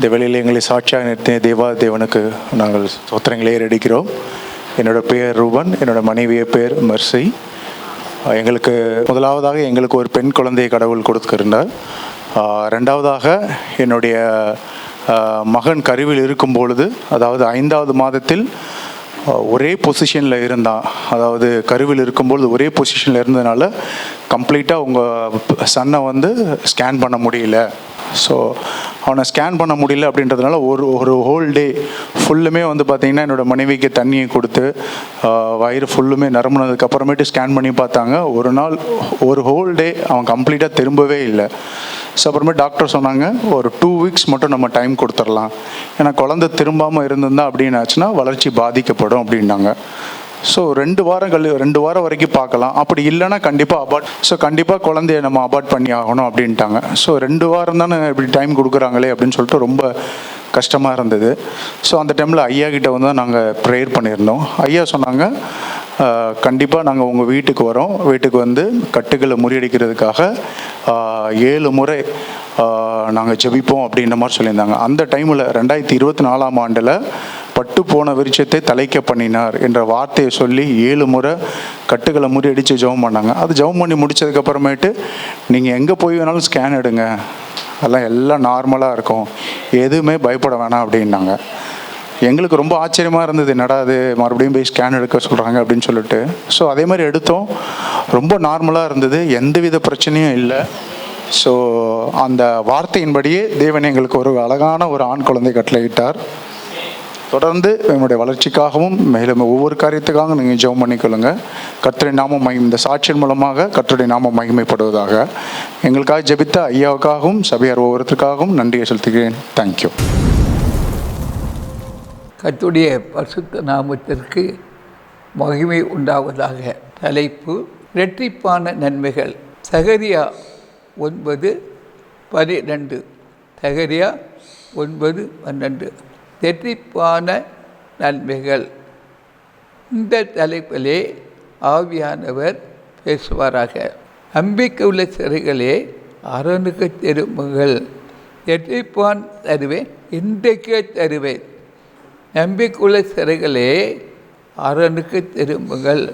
இந்த வேளையில் எங்களை சாட்சியாக நிறுத்திய தேவனுக்கு நாங்கள் ஸ்தோத்திரங்களை ஏறெடுக்கிறோம். என்னோடய பெயர் ரூபன், என்னோடய மனைவிய பேர் மெர்சி. எங்களுக்கு முதலாவதாக எங்களுக்கு ஒரு பெண் குழந்தையை கடவுள் கொடுத்துருந்தார். ரெண்டாவதாக என்னுடைய மகன் கருவில் இருக்கும் பொழுது, அதாவது 5வது மாதத்தில் ஒரே பொசிஷனில் இருந்தான். அதாவது கருவில் இருக்கும்பொழுது ஒரே பொசிஷனில் இருந்ததுனால கம்ப்ளீட்டாக உங்கள் சன்னை ஸ்கேன் பண்ண முடியல. ஸோ அவனை ஸ்கேன் பண்ண முடியல அப்படின்றதுனால ஒரு ஹோல் டே ஃபுல்லுமே பார்த்திங்கன்னா என்னோடய மனைவிக்கு தண்ணியை கொடுத்து வயிறு ஃபுல்லுமே நிரம்புனதுக்கப்புறமேட்டு ஸ்கேன் பண்ணி பார்த்தாங்க. ஒரு நாள் ஒரு ஹோல் டே அவன் கம்ப்ளீட்டாக திரும்பவே இல்லை. ஸோ அப்புறமே டாக்டர் சொன்னாங்க, ஒரு 2 வீக்ஸ் மட்டும் நம்ம டைம் கொடுத்துடலாம், ஏன்னா குழந்தை திரும்பாமல் இருந்திருந்தா அப்படின்னு ஆச்சுன்னா வளர்ச்சி பாதிக்கப்படும் அப்படின்னாங்க. ஸோ 2 வாரம் வரைக்கும் பார்க்கலாம், அப்படி இல்லைன்னா கண்டிப்பாக அபார்ட். ஸோ கண்டிப்பாக குழந்தைய நம்ம அபார்ட் பண்ணி ஆகணும் அப்படின்ட்டாங்க. ஸோ 2 வாரம் தானே இப்படி டைம் கொடுக்குறாங்களே அப்படின்னு சொல்லிட்டு ரொம்ப கஷ்டமாக இருந்தது. ஸோ அந்த டைமில் ஐயா கிட்ட தான் நாங்கள் ப்ரேயர் பண்ணியிருந்தோம். ஐயா சொன்னாங்க, கண்டிப்பாக நாங்கள் உங்கள் வீட்டுக்கு வரோம், வீட்டுக்கு கட்டுகளை முறியடிக்கிறதுக்காக 7 முறை நாங்கள் ஜெபிப்போம் அப்படின்ற மாதிரி சொல்லியிருந்தாங்க. அந்த டைமில் 2024ஆம் ஆண்டில் பட்டு போன விருட்சத்தை தலைக்க பண்ணினார் என்ற வார்த்தையை சொல்லி 7 முறை கட்டுகளை முறியடித்து ஜெபம் பண்ணாங்க. அது ஜெபம் பண்ணி முடித்ததுக்கப்புறமேட்டு நீங்கள் எங்கே போய் வேணாலும் ஸ்கேன் எடுங்க, அதெல்லாம் எல்லாம் நார்மலாக இருக்கும், எதுவுமே பயப்பட வேணாம் அப்படின்னாங்க. எங்களுக்கு ரொம்ப ஆச்சரியமாக இருந்தது, என்னடா அது மறுபடியும் போய் ஸ்கேன் எடுக்க சொல்கிறாங்க அப்படின்னு சொல்லிட்டு. ஸோ அதே மாதிரி எடுத்தோம், ரொம்ப நார்மலாக இருந்தது, எந்தவித பிரச்சனையும் இல்லை. ஸோ அந்த வார்த்தையின்படியே தேவன் எங்களுக்கு ஒரு அழகான ஒரு ஆண் குழந்தை கட்டளையிட்டார். தொடர்ந்து என்னுடைய வளர்ச்சிக்காகவும் மேலும் ஒவ்வொரு காரியத்துக்காகவும் நீங்கள் ஜெபம் பண்ணிக்கொள்ளுங்க. கர்த்தருடைய நாமம் இந்த சாட்சியின் மூலமாக கர்த்தருடைய நாமம் மகிமைப்படுவதாக. எங்களுக்காக ஜெபித்த ஐயாவுக்காகவும் சபையார் ஒவ்வொருத்தருக்காகவும் நன்றியை செலுத்துகிறேன். தேங்க்யூ. கர்த்தருடைய பரிசுத்த நாமத்திற்கு மகிமை உண்டாவதாக. தலைப்பு இரட்டிப்பான நன்மைகள். சகரியா 9:12. சகரியா 9:12. இரட்டிப்பான நன்மைகள். இந்த தலைப்பிலே ஆவியானவர் பேசுவாராக. நம்பிக்கை உள்ள சிறைகளே அரணுக்கு திரும்புங்கள், இரட்டிப்பான் தருவேன், இன்றைக்கே தருவேன். நம்பிக்கையுள்ள சிறைகளே அரணுக்கு திரும்புங்கள்,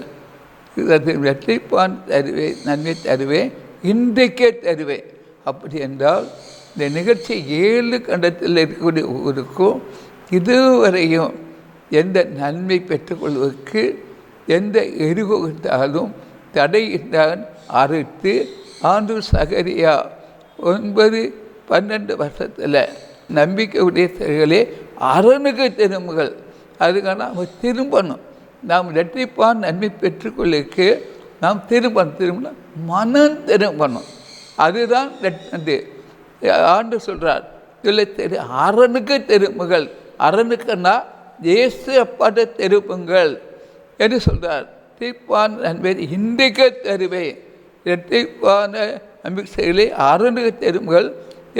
இரட்டிப்பான் தருவேன், நன்மை தருவேன், இன்றைக்கே தருவேன். அப்படி என்றால் இந்த நிகழ்ச்சி 7 கண்டத்தில் இருக்கக்கூடிய ஊருக்கும் இதுவரையும் எந்த நன்மை பெற்றுக்கொள்வதற்கு எந்த எரிவுகின்றாலும் தடையின்றால் அறுத்து ஆண்டு சகரியா 9:12 வருஷத்தில் நம்பிக்கையுடைய சிறைகளே அரணுக்கு திரும்புகள். அதுக்கான நம்ம திரும்பணும். நாம் இரட்டிப்பான் நன்மை பெற்றுக்கொள்ளுக்கு நாம் திரும்பணும், மனம் திரும்பணும். அதுதான் ஆண்டு சொல்கிறார், அரணுக்கு திரும்புகள். அரணுக்குன்னா இயேசு அப்பாட்ட திரும்புங்கள் என்று சொல்கிறார். இரட்டிப்பான் நன்மை இன்றைக்கே தருவேன். இரட்டிப்பான நம்பிக்கைகளை அரணுக்கு திரும்புகள்,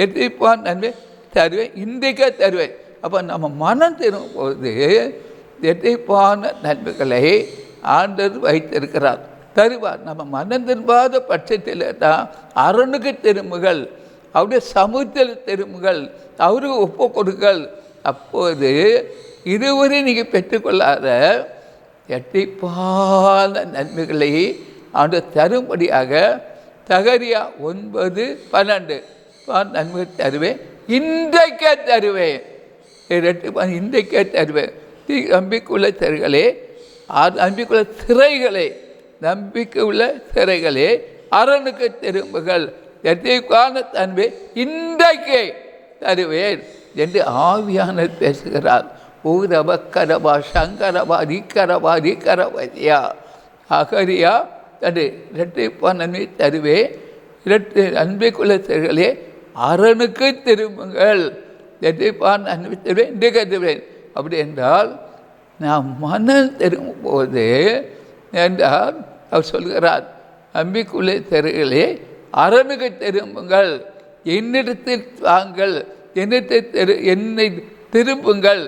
இரட்டிப்பான் நன்மை தருவேன், இன்றைக்கே தருவேன். அப்போ நம்ம மனம் திரும்பும் போது இரட்டிப்பான நன்மைகளை ஆண்டவர் வைத்திருக்கிறார், தருவார். நம்ம மனம் திரும்பாத பட்சத்தில் தான் அரணுக்கு திரும்புகள், அவருடைய சமூகத்தில் திரும்புகள், அவருக்கு ஒப்பு கொடுங்கள். அப்போது இதுவரை நீங்கள் பெற்றுக்கொள்ளாத இரட்டிப்பான நன்மைகளை ஆண்டவர் தரும்படியாக சகரியா 9:12 நன்மை தருவேன், இன்றைக்கே தருவேன், இரட்டிப்பான் இன்றைக்கே தருவேன். நம்பிக்கையுள்ள சிறைகளே, நம்பிக்கையுள்ள சிறைகளே, நம்பிக்கை உள்ள சிறைகளே அரணுக்கு திரும்புகள், இரட்டிப்பான தன்மை இன்றைக்கே தருவேன் என்று ஆவியானவர் பேசுகிறார். ஊரப கரபா சங்கரபா ரிக்கரபா ரிக்கரபதியா அகரியா தடு இரட்டிப்பான நன்மை தருவேன், நம்பிக்கையுள்ள சிறைகளே அரணுக்கு திரும்புங்கள், இரட்டிப்பான நன்மை தருவேன், இன்றைக்கே தருவேன். அப்படி என்றால் நாம் மனம் திரும்பும் போது என்றால் அவர் சொல்கிறார், நம்பிக்கையுள்ள சிறைகளே அரணுக்கு திரும்புங்கள், என்னிடத்தில் வாங்கள், என்னை திரும்புங்கள்,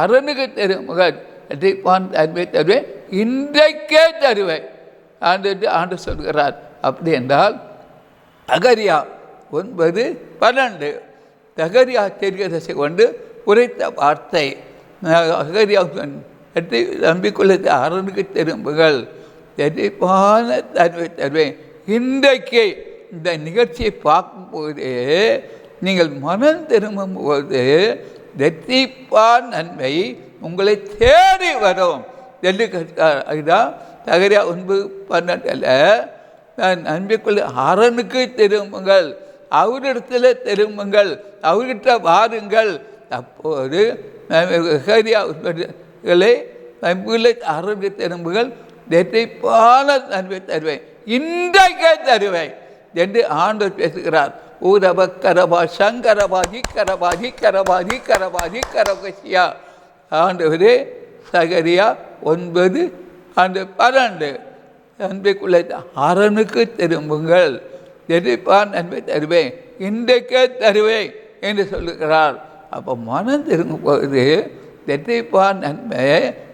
அரணுக்கு திரும்புங்கள், இரட்டிப்பான் நன்மை தருவேன், இன்றைக்கே தருவேன் ஆண்டு சொல்கிறார். அப்படி என்றால் அகரியா 9:12 சகரியா தீர்க்கதரிசி கொண்டு உரைத்த வார்த்தை. சகரியா நம்பிக்கொள்ள அரணுக்கு திரும்புகள், தெளிவான தன்மை தருவேன். இன்றைக்கு இந்த நிகழ்ச்சியை பார்க்கும்போது நீங்கள் மனம் திரும்பும்போது தெளிவான நன்மை உங்களை தேடி வரும் என்று அதுதான் சகரியா 9:12 நம்பிக்கொள்ள அரணுக்கு திரும்புங்கள், அவரிடத்தில் திரும்புங்கள், அவர்கிட்ட வாருங்கள். அப்போது நம்பிக்கொள்ள அரணுக்கு திரும்புகள், தெளிவான நன்மை தருவேன், இன்றைக்கே தருவேன் என்று ஆண்டவர் பேசுகிறார். ஊரப கரபா சங்கரபாதி கரபாதி கரபாதி கரபாதி கரபசியா. ஆண்டவரே சகரியா 9:12 நன்மைக்குள்ள அரணுக்கு திரும்புங்கள், தெளிவான நன்மை தருவேன், இன்றைக்கே தருவேன் என்று சொல்லுகிறார். அப்போ மனம் திரும்பும்போது தெளிவான நன்மை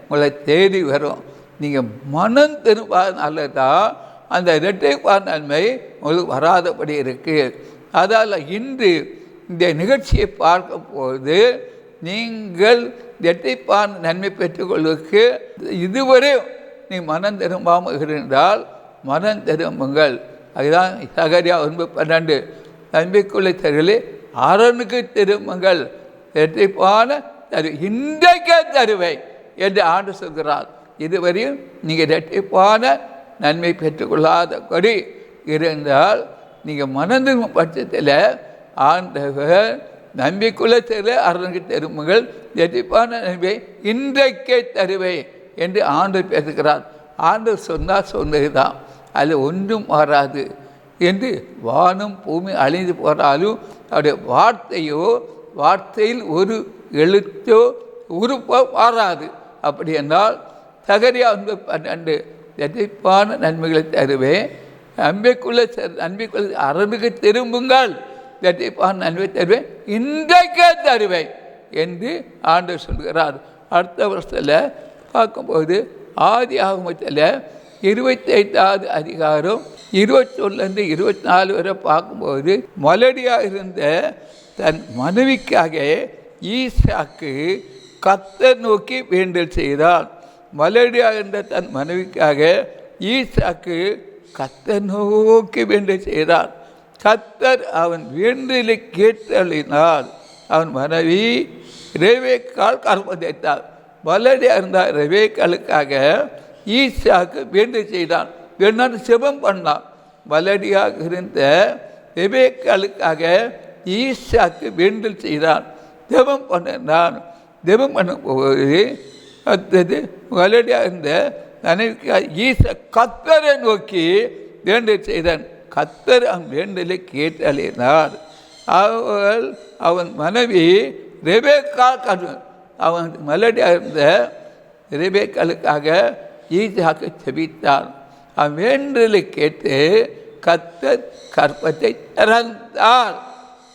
உங்களை தேடி வரும். நீங்கள் மனம் திரும்பாதனால தான் அந்த இரட்டைப்பான நன்மை உங்களுக்கு வராதபடி இருக்குது. அதால் இன்று இந்த நிகழ்ச்சியை பார்க்கும்போது நீங்கள் இரட்டைப்பான நன்மை பெற்றுக்கொள்வதற்கு இதுவரை நீ மனம் திரும்பாமல் இருந்தால் மனம் திரும்புங்கள். அதுதான் சகரியா 9:12 நன்மைக்குள்ள தருகளே அரணுக்கு திரும்புங்கள், இரட்டைப்பான இன்றைக்கே தருவேன் என்று ஆண்டு சொல்கிறார். இதுவரையும் நீங்கள் இரட்டைப்பான நன்மை பெற்றுக்கொள்ளாதபடி இருந்தால் நீங்கள் மனதின் பட்சத்தில் ஆண்டவர் நம்பிக்குள்ள தெரு அரணுக்கு திரும்புங்கள், இரட்டைப்பான நன்மை இன்றைக்கே தருவேன் என்று ஆண்டவர் பேசுகிறார். ஆண்டவர் சொன்னால் சொன்னது தான், அது ஒன்றும் மாறாது என்று. வானம் பூமி அழிந்து போனாலும் அவருடைய வார்த்தையில் ஒரு எழுத்தோ உறுப்போ மாறாது. அப்படி என்றால் சகரியா 9:12 இரட்டைப்பான நன்மைகளை தருவேன், நன்மைக்குள்ள அரணுக்கு திரும்புங்கள், இரட்டைப்பான நன்மை தருவேன், இன்றைக்கே தருவேன் என்று ஆண்டவர் சொல்கிறார். அடுத்த வருஷத்தில் பார்க்கும்போது ஆதியாகமத்தில் 25வது அதிகாரம் 21 24 வரை பார்க்கும்போது மலடியாக இருந்த தன் மனைவிக்காக ஈசாக்கு கர்த்தர் நோக்கி வேண்டல் செய்தார். மலடியாக இருந்த தன் மனைவிக்காக ஈசாக்கு கர்த்தர் நோக்கி வேண்டல் செய்தார். கர்த்தர் அவன் வேண்டலை கேட்டளினார். அவன் மனைவி ரெபெக்காள் கர்ப்பதைத்தார். மலடியாக இருந்த ரெபெக்காளுக்காக ஈசாக்கு வேண்டல் செய்தான், வேண்டாம் செபம் பண்ணான். மலடியாக இருந்த ரெபெக்காளுக்காக ஈசாக்கு வேண்டல் செய்தான், ஜெபம் பண்ணான். ஜெபம் பண்ணும்போது அடுத்தது மலடியாக இருந்த மனைவிக்காக ஈசா கர்த்தரை நோக்கி வேண்டல் செய்தான். கர்த்தர் அவன் வேண்டலை கேட்டளினார். அவன் மனைவி ரெபெக்காள் அவன் மலடியாக இருந்த ரெபெக்காளுக்காக ஈசாக்கு செபித்தான். அவன் வேண்டலை கேட்டு கர்த்தர் கர்ப்பத்தை திறந்தார்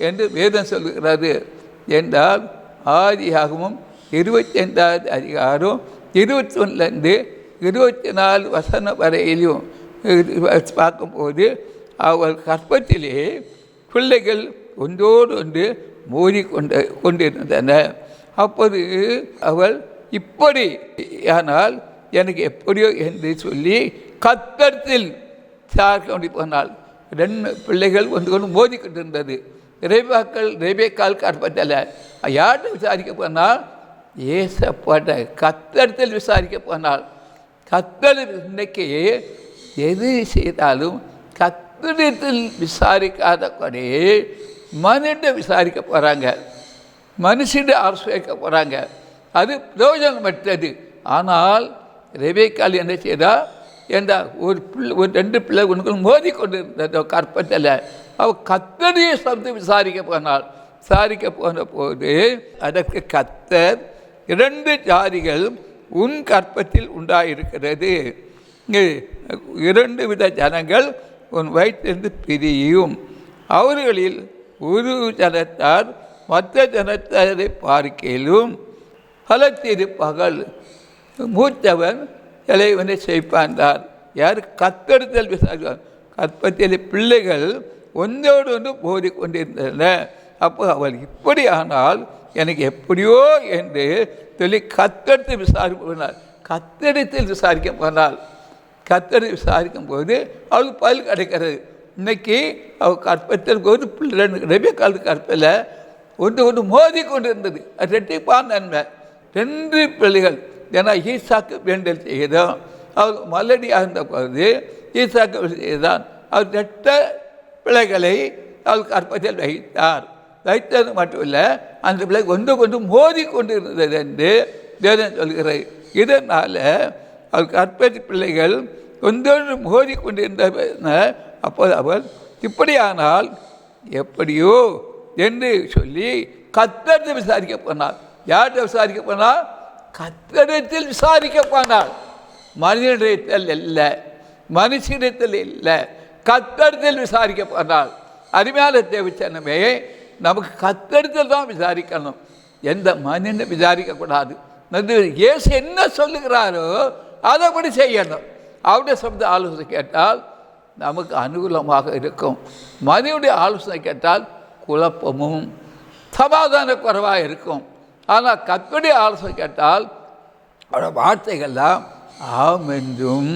என்று வேதம் சொல்கிறது. என்றால் ஆதியாகமம் 25வது அதிகாரம் 21 24 வசனம் வரையிலும் பார்க்கும்போது அவள் கர்ப்பத்திலே பிள்ளைகள் ஒன்றோடு ஒன்று கொண்டிருந்தன. அப்போது அவள் இப்படி ஆனால் எனக்கு எப்படியோ என்று சொல்லி கர்த்தத்தில் சார்க்க போனால் 2 பிள்ளைகள் ஒன்று கொண்டு மோதிக்கிட்டு இருந்தது. ரெபெக்காள் கர்ப்பத்தில் யார்கிட்ட விசாரிக்க போனால் ஏசப்பட்ட கர்த்தத்தில் விசாரிக்க போனால். கர்த்தர் இன்னைக்கு எது செய்தாலும் கர்த்தரிடத்தில் விசாரிக்காத கொடே மனித விசாரிக்க போகிறாங்க, மனுஷிட ஆலோசிக்க போகிறாங்க. அது பிரயோஜனமற்றது. ஆனால் ரெபெக்காள் என்ன செய்தால் என்ற ஒரு 2 பிள்ளை ஒன்று மோதி கொண்டு இருந்த கற்பத்தில் அவள் கர்த்தரையே சப்து விசாரிக்க போனாள். விசாரிக்க போன போது அதற்கு கர்த்தர் 2 ஜாதிகள் உன் கற்பத்தில் உண்டாயிருக்கிறது, 2 வித ஜனங்கள் உன் வயிற்றிலிருந்து பிரியும், அவர்களில் ஒரு ஜனத்தார் மற்ற ஜனத்தாரை பார்க்கலும் பலத்திருப்பகல், மூத்தவன் இளைவனை செய்ப்பான்றார். யார் கர்த்தரிடத்தில் விசாரிப்பார். கற்பத்தில் பிள்ளைகள் ஒன்றோடு ஒன்று மோதி கொண்டிருந்தன. அப்போ அவள் இப்படி ஆனால் எனக்கு எப்படியோ என்று சொல்லி கத்தெடுத்து விசாரிக்க போனாள். கத்தெடுத்தில் விசாரிக்க போனால் கத்தெடுத்து விசாரிக்கும் போது அவளுக்கு பதில் கிடைக்கிறது. இன்னைக்கு அவள் கற்பத்தில் ஒரு பிள்ளை ரெபெக்காள் கற்பில் ஒன்று மோதி கொண்டு இருந்தது. அது ரெட்டிப்பான நன்மை. 2 பிள்ளைகள். ஏன்னா ஈசாக்கு வேண்டல் செய்தான். அவள் மலடியாக இருந்த போது ஈசாக்கு செய்தான். அவர் 2 பிள்ளைகளை அவள் கற்பத்தில் வைத்தார். வைத்தது மட்டும் இல்லை, அந்த பிள்ளை கொண்டு மோதி கொண்டு இருந்தது என்று வேதம் சொல்கிறது. இதனால் அவள் கற்பதி பிள்ளைகள் ஒன்றொன்று மோதி கொண்டு இருந்த அப்போது அவள் இப்படியானால் எப்படியோ என்று சொல்லி கத்தரிடத்தில் விசாரிக்க போனாள். யார்கிட்ட விசாரிக்க போனால்? கத்தரிடத்தில் விசாரிக்க போனாள். மனிதனிடத்தில் இல்லை, மனுஷனிடத்தில் இல்லை, கத்தரிடத்தில் விசாரிக்க போனாள். அருமையான தேவச்சனமே, நமக்கு கத்தரிடத்தில் தான் விசாரிக்கணும், எந்த மனிதனை விசாரிக்கக்கூடாது. இயேசு என்ன சொல்லுகிறாரோ அதைப்படி செய்யணும். அவருடைய சொந்த ஆலோசனை கேட்டால் நமக்கு அனுகூலமாக இருக்கும். மனிதனுடைய ஆலோசனை கேட்டால் குழப்பமும் சமாதான குறைவாக இருக்கும். ஆனால் கர்த்தருடைய ஆலோசனை கேட்டால் அவருடைய வார்த்தைகள்லாம் ஆம் என்றும்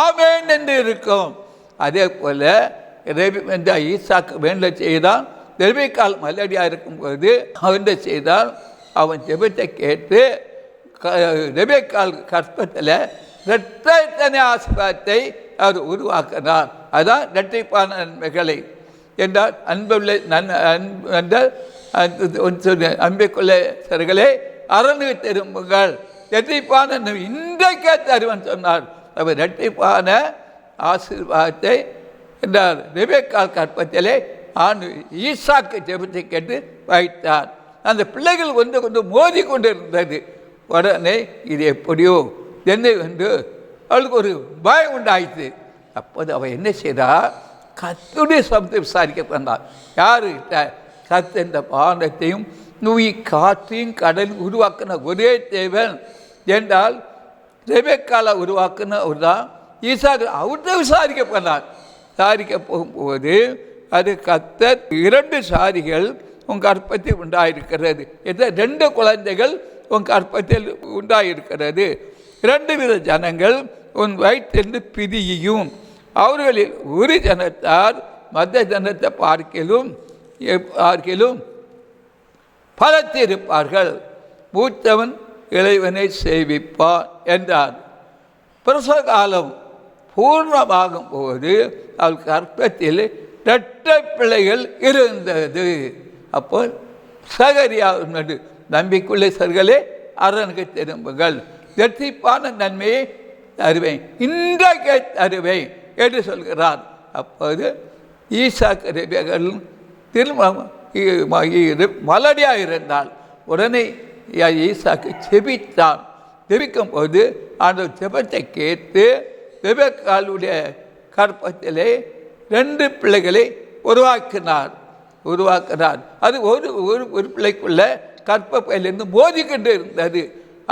ஆமேன் என்று இருக்கும். அதே போல் ஈசாக்கு வேண்ட செய்தான். ரெபெக்காள் மலடியாக இருக்கும்போது அவன் செய்தால் அவன் ஜெபத்தை கேட்டு ரெபெக்காள் கற்பத்தில் இரட்டைத்தனை ஆசீர்வாதத்தை அவர் உருவாக்கினார். அதான் இரட்டைப்பான நன்மைகளை என்றால் அன்பைக்குள்ள சர்களே அரணுக்கு திரும்புங்கள், இரட்டைப்பான இன்றைக்கே தருவன் சொன்னார். அவர் இரட்டைப்பான ஆசீர்வாதத்தை என்றார். ரெபெக்காள் கற்பத்திலே ஈசாக்கு ஜெபத்தை கேட்டு வைத்தார். அந்த பிள்ளைகள் கொண்டு மோதி கொண்டு இருந்தது. உடனே இது எப்படியோ என்ன என்று அவளுக்கு ஒரு பயம் உண்டாயிற்று. அப்போது அவள் என்ன செய்தார்? கர்த்தருடைய சப்தத்தை விசாரிக்க வந்தார். யாருக்கிட்ட? கர்த்தர் இந்த வானத்தையும் நுய் காற்றையும் கடலில் உருவாக்கின ஒரே தேவன் என்றால் ரெபெக்காளை உருவாக்கின அவர் தான். ஈசாக்கு அவர்கிட்ட விசாரிக்க போனார். விசாரிக்க போகும்போது அது கர்த்தர் 2 சாரிகள் உங்கள் கற்பத்தில் உண்டாயிருக்கிறது. 2 குழந்தைகள் உன் கற்பத்தில் உண்டாயிருக்கிறது. 2 வித ஜனங்கள் உன் வயிற்றிலிருந்து பிரியும். அவர்களில் ஒரு ஜனத்தார் மற்ற ஜனத்தை பார்க்கிலும் பலத்திருப்பார்கள். மூத்தவன் இளைவனை சேவிப்பான் என்றார். பிரசவ காலம் பூர்ணமாகும் போது அவள் கற்பத்தில் 2 பிள்ளைகள் இருந்தது. அப்போ சகரியா நம்பிக்குள்ளே சர்களே அரணுக்கு திரும்புங்கள், இரட்டிப்பான நன்மையை தருவேன், இன்றைக்கே தருவேன் என்று சொல்கிறார். அப்போது ஈசாக்கு ரெபெக்காள் திரும்ப மலடியாக இருந்தால் உடனே ஈசாக்கு செபித்தான். ஜெபிக்கும் போது அந்த ஜெபத்தை கேட்டு ரெபெக்காளுடைய கற்பத்திலே 2 பிள்ளைகளை உருவாக்கினார். அது ஒரு பிள்ளைக்குள்ள கற்பப்பையிலிருந்து மோதிக்கொண்டு இருந்தது.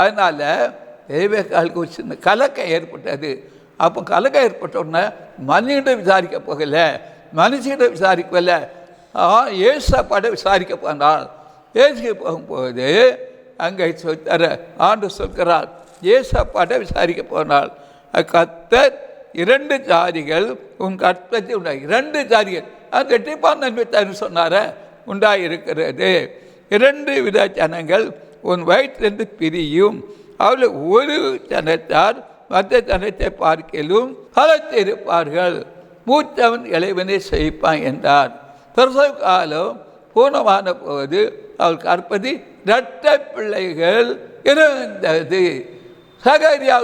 அதனால் ரெபெக்காளுக்கு ஒரு சின்ன கலக்கம் ஏற்பட்டது. அப்போ கலக்கம் ஏற்பட்ட உடனே மனிதனிடம் விசாரிக்க போகலை, மனுஷனிடம் விசாரிக்கல, ஏசப்பாட விசாரிக்க போனாள். ஏசுக்கு போகும்போது அங்கே ஆண்டு சொல்கிறார், ஏசப்பாட விசாரிக்க போனாள். கர்த்தர் 2 ஜாதிகள் உன் கற்பத்தில் உண்டாய், 2 ஜாதிகள் அது ரெட்டிப்பான நன்மை தரு சொன்னார உண்டாயிருக்கிறது. 2 வித ஜனங்கள் உன் வயிற்றிலிருந்து பிரியும். அவர்கள் ஒரு ஜனத்தார் மற்ற ஜனத்தை பார்க்கலும் பலத்திருப்பார்கள். மூத்தவன் இளைவனை செய்ப்பான் என்றார். பிரசவ காலம் பூர்ணமான போது அவள் கற்பதி 2 பிள்ளைகள் இருந்தது. சகரியா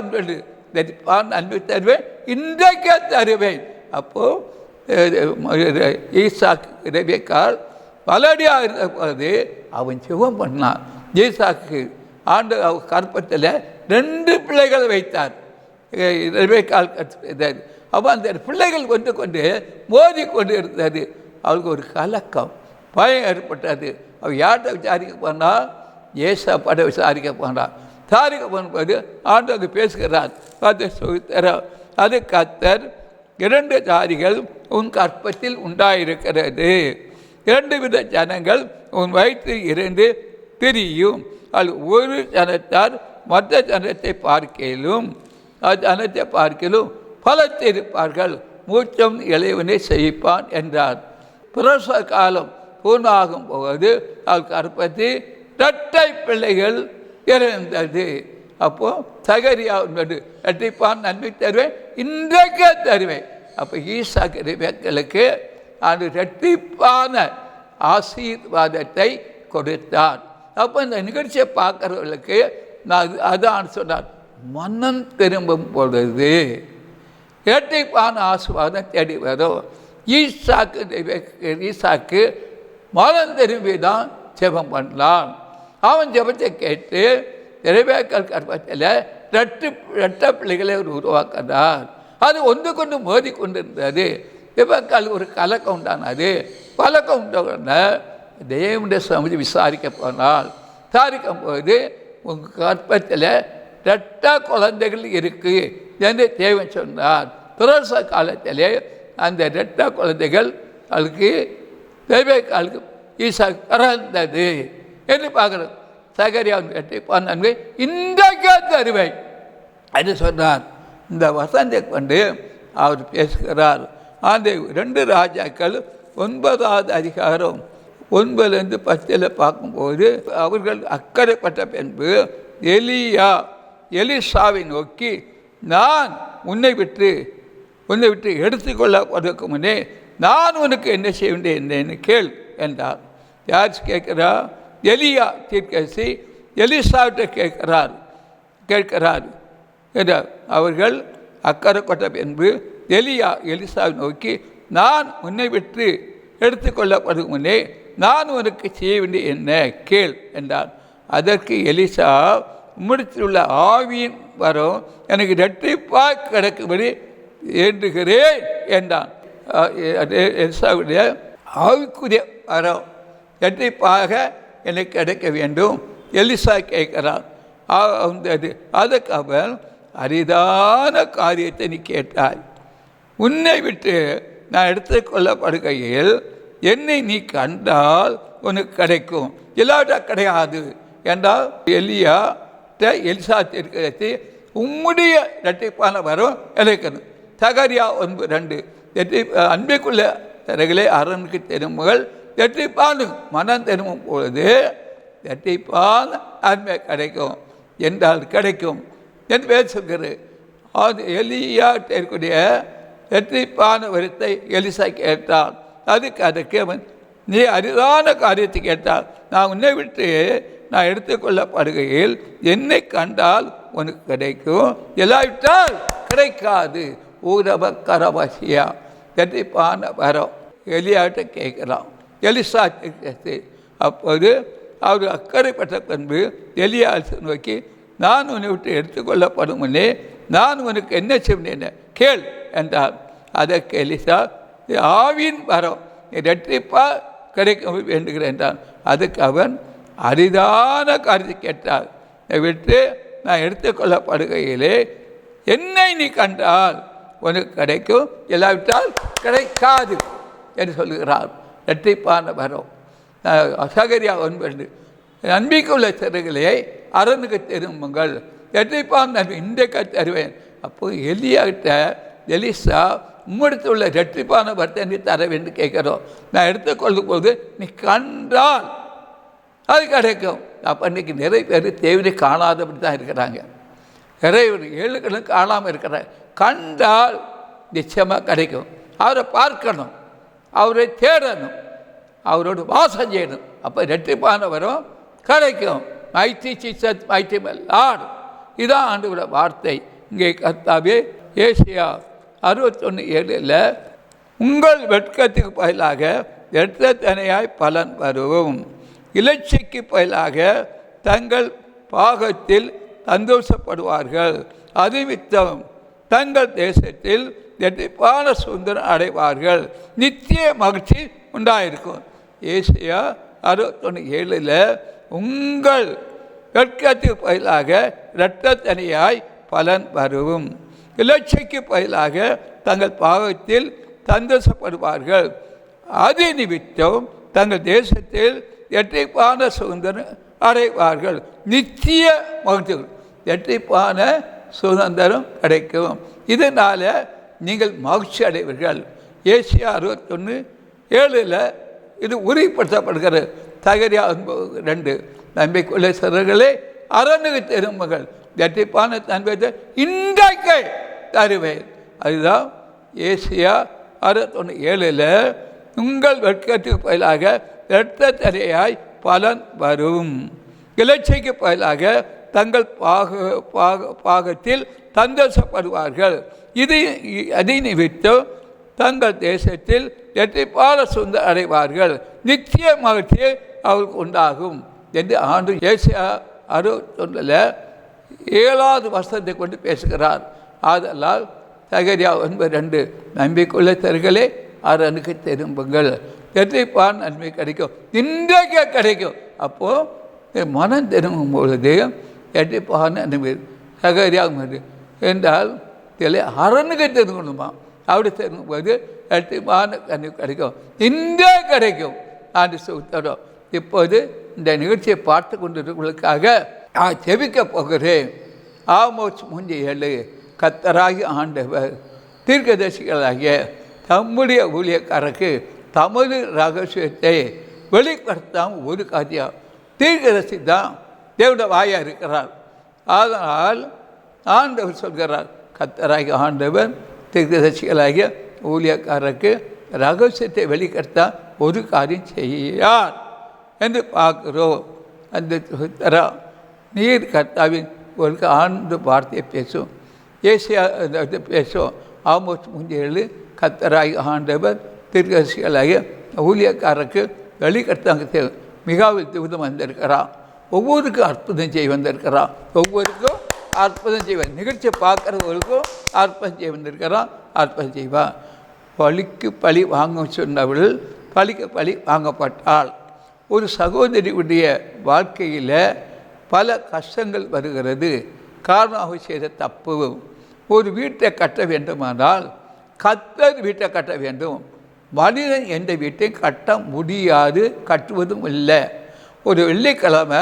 அன்பை தருவேன், இன்றைக்கே தருவேன். அப்போது ஈசாக்கு ரெபெக்காள் மலடியாக இருந்த போது அவன் ஜெபம் பண்ணான். ஈசாக்கு ஆண்டு கற்பத்தில் 2 பிள்ளைகள் வைத்தார். ரெபெக்காள் அப்போ அந்த பிள்ளைகள் கொண்டு மோதி கொண்டு இருந்தது. அவளுக்கு ஒரு கலக்கம், பயம் ஏற்பட்டது. அவள் யார்கிட்ட விசாரிக்க போனால்? ஏசப்பாட விசாரிக்க போனாள். விசாரிக்க போகும்போது ஆண்டு அங்கே பேசுகிறார். அது கர்த்தர் 2 ஜாதிகள் உன் கற்பத்தில் உண்டாயிருக்கிறது. 2 வித ஜனங்கள் உன் வயிற்றில் இருந்து பிரியும். அது ஒரு ஜனத்தார் மற்ற ஜனத்தை பார்க்கலும் பலத்திருப்பார்கள். மூச்சம் இளைவனை செய்ப்பான் என்றார். பிரசவ காலம் பூர்ணாகும் போது அவள் கற்பத்தி 2 பிள்ளைகள் இறந்தது. அப்போ சகரியா இரட்டிப்பான் நன்மை தருவேன், இன்றைக்கே தருவேன். அப்போ ஈசாக்கு ரெபெக்காளுக்கு அது இரட்டிப்பான ஆசீர்வாதத்தை கொடுத்தார். அப்போ இந்த நிகழ்ச்சியை பார்க்குறவர்களுக்கு நான் அதான் சொன்னார், மனம் திரும்பும் பொழுது இரட்டிப்பான ஆசீர்வாதம் தேடி வரும். ஈசாக்கு மனம் திரும்பி தான் ஜெபம் பண்ணலாம். அவன் ஜெபத்தை கேட்டு ரெபெக்காள் கர்ப்பத்தில் 2 பிள்ளைகளை உருவாக்கினார். அது ஒன்று கொண்டு மோதி கொண்டிருந்தது. ரெபெக்காள் ஒரு கலக்கம் உண்டானது. கலக்கம் உண்டான தேவனுடைய சமதி விசாரிக்க போனால், விசாரிக்கும் போது உங்கள் கர்ப்பத்தில் 2 குழந்தைகள் இருக்குது என்று தேவன் சொன்னார். பிரசவ காலத்திலே அந்த 2 குழந்தைகள் அதுக்கு ரெபெக்காளுக்கு ஈசாக்கு பிறந்தது என்று பார்க்குறோம். சகரியா இரட்டிப்பான் நன்மை இன்றைக்கே தருவேன் என்று சொன்னார். இந்த வசனத்தை கொண்டு அவர் பேசுகிறார். அந்த 2 ராஜாக்கள் 9வது அதிகாரம் 9-10 பார்க்கும்போது அவர்கள் அக்கறைப்பட்ட பின்பு எலிசாவை நோக்கி, நான் உன்னை விட்டு எடுத்துக்கொள்ளப்படுவதற்கு முன்னே நான் உனக்கு என்ன செய்ய வேண்டிய கேள் என்றார். யார் கேட்கிறா? எலியா தீர்க்கதரிசி எலிசாவிட்ட கேட்கிறார் என்றார். அவர்கள் அக்கறை கொண்ட பின்பு எலிசாவை நோக்கி, நான் உன்னை விட்டு எடுத்துக்கொள்ளப்படும் முன்னே நான் உனக்கு செய்ய வேண்டிய என்ன கேள் என்றார். அதற்கு எலிசா, உம்மிடத்தில் உள்ள ஆவியின் வரம் எனக்கு இரட்டிப்பாக கிடைக்கும்படி வேண்டுகிறேன் என்றான். எலிசாவுடைய ஆவிக்குரிய வரம் இரட்டிப்பாக எனக்கு கிடைக்க வேண்டும் எலிசா கேட்கிறான். அதுக்கு அவன், அரிதான காரியத்தை நீ கேட்டாய். உன்னை விட்டு நான் எடுத்துக்கொள்ளப்படுகையில் என்னை நீ கண்டால் உனக்கு கிடைக்கும், இல்லாட்டா கிடையாது என்றால் எலிசா தீர்க்கதரிசி உம்முடைய இரட்டிப்பான வரம் கிடைக்கணும். சகரியா 9:2 அன்பிற்குள்ள தரகளே அரணுக்கு திரும்புகள், இரட்டிப்பான மனம் திரும்பும் பொழுது இரட்டிப்பான அன்மை கிடைக்கும் என்றால் கிடைக்கும் என்று பேர் சொல்கிறது. அது எலியாட்ட இருக்கக்கூடிய இரட்டிப்பான வரத்தை எலிசா கேட்டான். அதுக்கு அவன், நீ அரிதான காரியத்தை கேட்டால், நான் உன்னை விட்டு நான் எடுத்துக்கொள்ளப்படுகையில் என்னை கண்டால் உனக்கு கிடைக்கும், இல்லாவிட்டால் கிடைக்காது. ஊரப கரபாசியா இரட்டிப்பான வரம் எலியாட்ட கேட்கலாம். எலிசா அப்போது அவர் அக்கறைப்பட்ட பின்பு எலியா நோக்கி, நான் உன்னை விட்டு எடுத்துக்கொள்ளப்படும் முன்னே நான் உனக்கு என்ன செய்வேன் கேள் என்றார். அதற்கு எலிசா, ஆவின் வரம் இரட்டிப்பாக கிடைக்க வேண்டுகிறேன் என்றான். அதுக்கு அவன், அரிதான காரியத்தை கேட்டார், விட்டு நான் எடுத்துக்கொள்ளப்படுகையிலே என்னை நீ கண்டால் உனக்கு கிடைக்கும், இல்லாவிட்டால் கிடைக்காது என்று சொல்லுகிறார். இரட்டிப்பான வரம். சகரியா 9 நம்பிக்கையுள்ள சிறுகளை அரணுக்கு திரும்புங்கள், இரட்டிப்பான நன்மை இன்றைக்கு தருவேன். அப்போது எலிசா, உம்மிடத்தில் உள்ள இரட்டிப்பான வரத்தை நீ தர வேண்டும் கேட்குறோம். நான் எடுத்துக்கொள்ளும் போது நீ கண்டால் அது கிடைக்கும். அப்போ இன்றைக்கி நிறைய பேர் தேவனை காணாதபடி தான் இருக்கிறாங்க. நிறைய 7 கிழமை காணாமல் இருக்கிறாங்க. கண்டால் நிச்சயமாக கிடைக்கும். அவரை பார்க்கணும், அவரை தேடணும், அவரோட வாசம் செய்யணும். அப்போ இரட்டிப்பான வரும் கிடைக்கும். மைட்டி சீசத் மைட்டி லார்ட், இதான் ஆண்டவரோட வார்த்தை. இங்கே கர்த்தாவே ஏசியா 61:7 உங்கள் வெட்கத்துக்கு பதிலாக இரட்டத்தனையாய் பலன் வரும், இலட்சிக்கு பதிலாக தங்கள் பாகத்தில் சந்தோஷப்படுவார்கள், அதுமித்தம் தங்கள் தேசத்தில் இரட்டிப்பான சுதந்திரம் அடைவார்கள், நித்திய மகிழ்ச்சி உண்டாயிருக்கும். ஏசியா 61:7 உங்கள் வெட்கத்துக்கு பதிலாக இரட்டத்தனையாய் பலன் வரும், இலட்சிக்கு பதிலாக தங்கள் பாவத்தில் சந்தோஷப்படுவார்கள், அது நிமித்தம் தங்கள் தேசத்தில் இரட்டிப்பான சுதந்திரம் அடைவார்கள். நித்திய மகிழ்ச்சி, இரட்டிப்பான சுதந்திரம் கிடைக்கும். இதனால் நீங்கள் மகிழ்ச்சி அடைவீர்கள். ஏசியா 61:7 இது உறுதிப்படுத்தப்படுகிறது. சகரியா 9:2 நம்பிக்கையுள்ள சிறர்களே அரணுக்கு திரும்புங்கள், இரட்டிப்பான நன்மையை இன்றைக்கு தருவேன். அதுதான் ஏசியா 61:7 உங்கள் வெட்கத்துக்கு பதிலாக இரத்த தரையாய் பலன் வரும், இலச்சைக்கு பதிலாக தங்கள் பாகத்தில் சந்தோஷப்படுவார்கள். அதை நிமித்தம் தங்கள் தேசத்தில் இரட்டிப்பான சுதந்திரம் அடைவார்கள், நித்திய மகிழ்ச்சி அவருக்கு உண்டாகும் என்று ஆண்டு ஏசியா 61:7 வசனத்தை கொண்டு பேசுகிறார். ஆதலால் சகரியா 9:2 நம்பிக்கையுள்ள தர்களே அரணுக்கு திரும்புங்கள், இரட்டிப்பான நன்மை கிடைக்கும், இன்றைக்கே கிடைக்கும். அப்போது மனம் திரும்பும் பொழுது இரட்டிப்பான நன்மை சகரியா என்றால் அரணுக்கு திரும்பணுமா, அப்படி திரும்பும்போது இரட்டிப்பான நன்மை கிடைக்கும், இன்றே கிடைக்கும். நான் சொல்கிறோம். இப்போது இந்த நிகழ்ச்சியை பார்த்து கொண்டிருக்கிறவர்களுக்காக நான் செபிக்க போகிறேன். ஆமோஸ் 3:7 கர்த்தராகிய ஆண்டவர் தீர்க்கதரிசிகளாகிய தம்முடைய ஊழியக்காரருக்கு தமது ரகசியத்தை வெளிப்படுத்தாமல் ஒரு காரியம். தீர்க்கதரிசி தான் தேவனுடைய வாயாக இருக்கிறார். அதனால் ஆண்டவர் சொல்கிறார், கர்த்தராகிய ஆண்டவர் தீர்க்கதரிசிகளாகிய ஊழியக்காரருக்கு ரகசியத்தை வெளிப்படுத்த ஒரு காரியம் செய்யார் என்று பார்க்கிறோம். அந்த நீர் கர்த்தாவின் ஒரு ஆண்டு வார்த்தையை பேசும், ஏசியா பேசும். ஆமோஸ் 3:7 கர்த்தராகிய ஆண்டவர் தீர்க்கதரிசிகளாகிய ஊழியக்காரருக்கு வெளிப்படுத்தாங்க மிகாவில் தூதம் வந்திருக்கிறான். ஒவ்வொருக்கும் அற்புதம் செய்ய வந்திருக்கிறான். ஒவ்வொருக்கும் அற்புதம் செய்வான். நிகழ்ச்சியை பார்க்குறவர்களுக்கும் அற்புதம் செய்ய வந்திருக்கிறான். அற்புதம் செய்வான். பழிக்கு பழி வாங்க சொன்னவள் பழிக்கு பழி வாங்கப்பட்டாள். ஒரு சகோதரியுடைய வாழ்க்கையில் பல கஷ்டங்கள் வருகிறது. காரணமாக செய்த தப்பு. ஒரு வீட்டை கட்ட வேண்டுமானால் கர்த்தர் வீட்டை கட்ட வேண்டும். மனிதன் எந்த வீட்டையும் கட்ட முடியாது, கட்டுவதும் இல்லை. ஒரு வெள்ளிக்கிழமை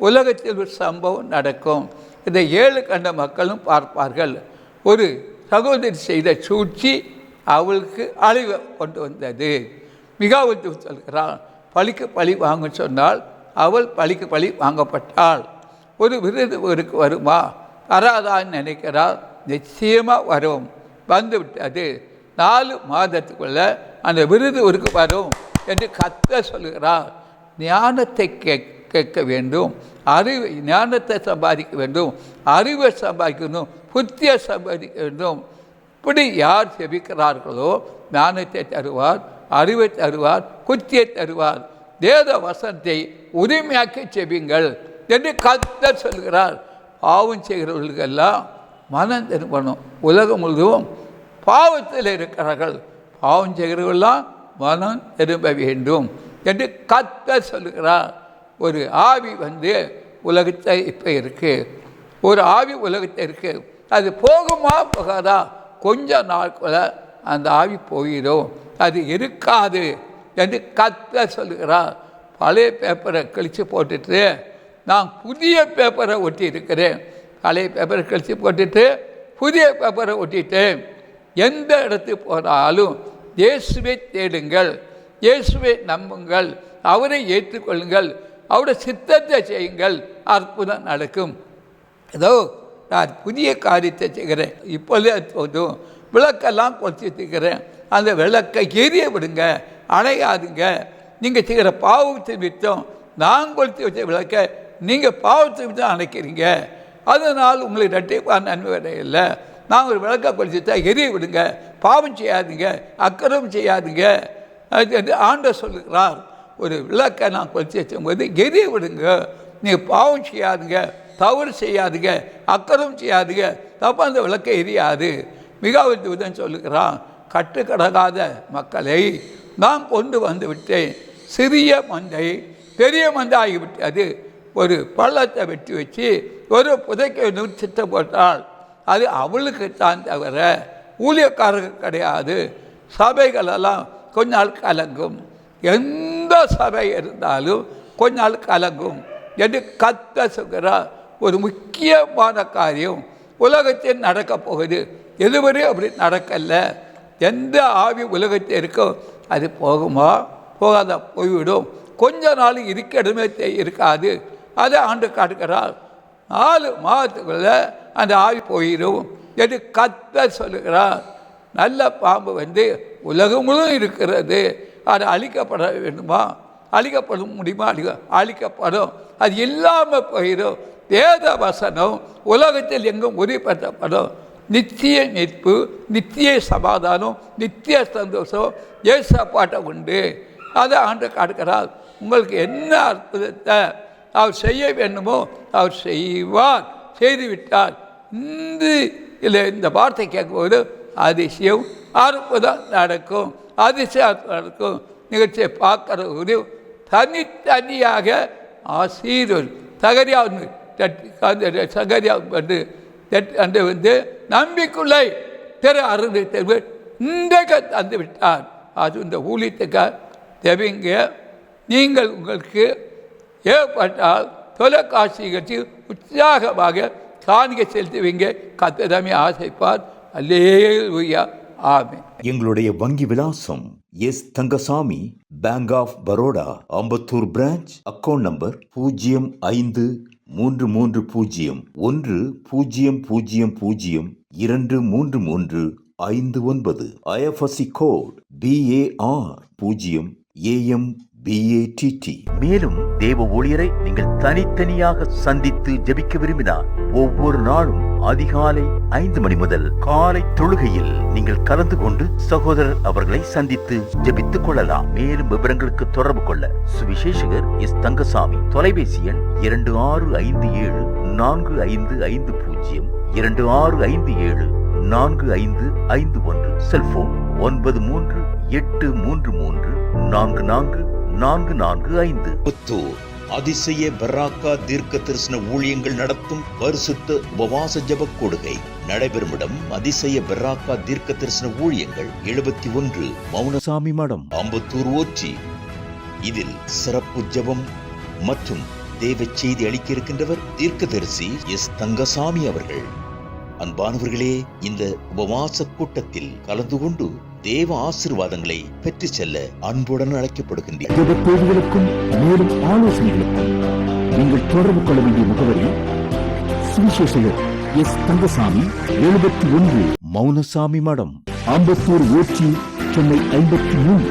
உலகத்தில் ஒரு சம்பவம் நடக்கும். இதை 7 கண்ட மக்களும் பார்ப்பார்கள். ஒரு சகோதரி செய்த சூழ்ச்சி அவளுக்கு அழிவை கொண்டு வந்தது. மிகாவுக்கு சொல்கிறாள், பழிக்கு பழி வாங்க சொன்னால் அவள் பழிக்கு பழி வாங்கப்பட்டாள். ஒரு விருது இவருக்கு வருமா வராதான்னு நினைக்கிறாள். நிச்சயமாக வரும். வந்துவிட்டது. 4 மாதத்துக்குள்ள அந்த விருது இவருக்கு வரும் என்று கர்த்தர் சொல்கிறார். ஞானத்தை கேட்க வேண்டும், அறிவு ஞானத்தை சம்பாதிக்க வேண்டும், அறிவை சம்பாதிக்கணும், புத்தியை சம்பாதிக்க வேண்டும். இப்படி யார் செபிக்கிறார்களோ ஞானத்தை தருவார், அறிவை தருவார், புத்தியை தருவார். வேத வசனத்தை உரிமையாக்கி செபிங்கள் என்று கர்த்தர் சொல்கிறார். பாவம் செய்கிறவர்களுக்கெல்லாம் மனம் திரும்பணும். உலகம் முழுவதும் பாவத்தில் இருக்கிறார்கள். பாவம் செய்கிறவர்களெல்லாம் மனம் திரும்ப வேண்டும் என்று கர்த்தர் சொல்கிறார். ஒரு ஆவி உலகத்தை இப்போ இருக்குது. ஒரு ஆவி உலகத்தை இருக்குது. அது போகுமா போகாதா? கொஞ்ச நாட்குள்ள அந்த ஆவி போயிடும், அது இருக்காது என்று கர்த்தர் சொல்கிறார். பழைய பேப்பரை கழித்து போட்டுட்டு நான் புதிய பேப்பரை ஒட்டி இருக்கிறேன். பழைய பேப்பரை கழித்து போட்டுட்டு புதிய பேப்பரை ஒட்டிட்டேன். எந்த இடத்துக்கு போனாலும் இயேசுவை தேடுங்கள், இயேசுவை நம்புங்கள், அவரை ஏற்றுக்கொள்ளுங்கள், அவருடைய சித்தத்தை செய்யுங்கள், அற்புதம் நடக்கும். ஏதோ நான் புதிய காரியத்தை செய்கிறேன், இப்போதே போதும். விளக்கெல்லாம் கொளுத்திக்கிறேன், அந்த விளக்கை எரிய விடுங்க, அணையாதுங்க. நீங்கள் செய்கிற பாவத்தை வித்தம் நான் கொளுத்தி வச்ச விளக்க நீங்கள் பாவத்தை வித்தம் அணைக்கிறீங்க. அதனால் உங்களுக்கு இரட்டிப்பான நன்மை இல்லை. நான் ஒரு விளக்கை கொளுத்தி எரிய விடுங்க, பாவம் செய்யாதீங்க, அக்கிரமம் செய்யாதீங்க என்று ஆண்டவர் சொல்லுகிறார். ஒரு விளக்கை நான் கொளுத்தி வச்சும்போது எரிய விடுங்க, நீங்கள் பாவம் செய்யாதுங்க, தவறு செய்யாதுங்க, அக்கிரமம் செய்யாதுங்க, தப்ப அந்த விளக்கை எரியாது. மிகவும் தூதன் சொல்லுகிறான், கட்டுக்கடகாத மக்களை நான் கொண்டு வந்து விட்டேன். சிறிய மந்தை பெரிய மந்தை ஆகிவிட்டது. ஒரு பள்ளத்தை வெட்டி வச்சு ஒரு புதைக்க நிறுத்த போட்டால் அது அவளுக்குத்தான் தவிர ஊழியக்காரர்கள் கிடையாது. சபைகளெல்லாம் கொஞ்ச நாள் கலங்கும். எந்த எந்த சபை இருந்தாலும் கொஞ்ச நாள் கலங்கும் என்று கர்த்தர் சொல்கிறார். ஒரு முக்கியமான காரியம் உலகத்தில் நடக்க போகுது. எதுவரை அப்படி நடக்கல. எந்த ஆவி உலகத்தில் இருக்கோ அது போகுமா போகாத போய்விடும். கொஞ்ச நாள் இருக்கணுமே இருக்காது. அதை ஆண்டு காட்டுகிறார். 4 மாதத்துக்குள்ள அந்த ஆவி போயிடும் என்று கர்த்தர் சொல்லுகிறார். நல்ல பாம்பு உலகம் முழுவதும் இருக்கிறது. அது அழிக்கப்பட வேண்டுமா? அழிக்கப்பட முடியுமா? அழிக்கப்படும். அது இல்லாமல் போயிடும். வேத வசனம் உலகத்தில் எங்கும் உறுதிப்படுத்தப்படும். நித்திய மீட்பு, நித்திய சமாதானம், நித்திய சந்தோஷம் ஏசப்பாட்ட உண்டு. அதை ஆண்டு காட்டுகிறார். உங்களுக்கு என்ன அற்புதத்தை அவர் செய்ய வேண்டுமோ அவர் செய்வார், செய்துவிட்டார். இந்த வார்த்தை கேட்கும்போது அதிசயம் அற்புதம் நடக்கும். அதிசயம் நடக்கும். நிகழ்ச்சியை பார்க்கறது தனித்தனியாக ஆசீர்வதி சகரியா நம்பிக்குள்ளே அருள் இன்றைக்கு தந்து விட்டார். அது இந்த ஊழியத்துக்கு தேவைங்க. நீங்கள் உங்களுக்கு ஏற்பட்டால் தொலைக்காட்சி நிகழ்ச்சி உற்சாகமாக காணிக்கை செலுத்துவீங்க. கர்த்தர் ஆசைப்பார். அல்லேலூயா, ஆமென். எங்களுடைய வங்கி விலாசம் S Thangasamy, bank of Baroda, Ambattur branch. Account number 05330100023359. IFSC code BAR 0AMBATT. மேலும் தேவ ஊழியரை நீங்கள் தனித்தனியாக சந்தித்து ஜெபிக்க விரும்பினார் ஒவ்வொரு நாளும் அதிகாலை 5 மணி முதல் காலை தொழுகையில் நீங்கள் கலந்து கொண்டு சகோதரர் அவர்களை சந்தித்து ஜெபித்துக் கொள்ளலாம். மேலும் விவரங்களுக்கு தொடர்பு கொள்ள சுவிசேஷகர் எஸ் தங்கசாமி. தொலைபேசி எண் 26574550, 26574551. செல்போன் 9383344445. புத்தூர் அதிசய பராக்கா தீர்க்க தரிசன ஊழியங்கள் நடத்தும் பரிசுத்த உபவாச ஜெப கொடுகை நடைபெறும் இடம் அதிசய பராக்கா தீர்க்க தரிசன ஊழியங்கள் 71 மௌனசாமி மடம், அம்பத்தூர் ஓச்சி. இதில் சிறப்பு ஜெபம் மற்றும் தேவ செய்தி அளிக்க இருக்கின்றவர் தீர்க்கதரிசி எஸ் தங்கசாமி அவர்கள். அன்பானவர்களே, இந்த உபவாச கூட்டத்தில் கலந்து கொண்டு தேவ ஆசீர்வாதங்களை பெற்று செல்ல அன்புடன் அழைக்கப்படுகின்றீர்கள். மேலும் ஆலோசனைகளுக்கும் நீங்கள் தொடர்பு கொள்ள வேண்டிய முகவரி சுவிசேஷகர் எஸ் தங்கசாமி, 71 மௌனசாமி மடம், அம்பத்தூர் ஓச்சி, சென்னை 53.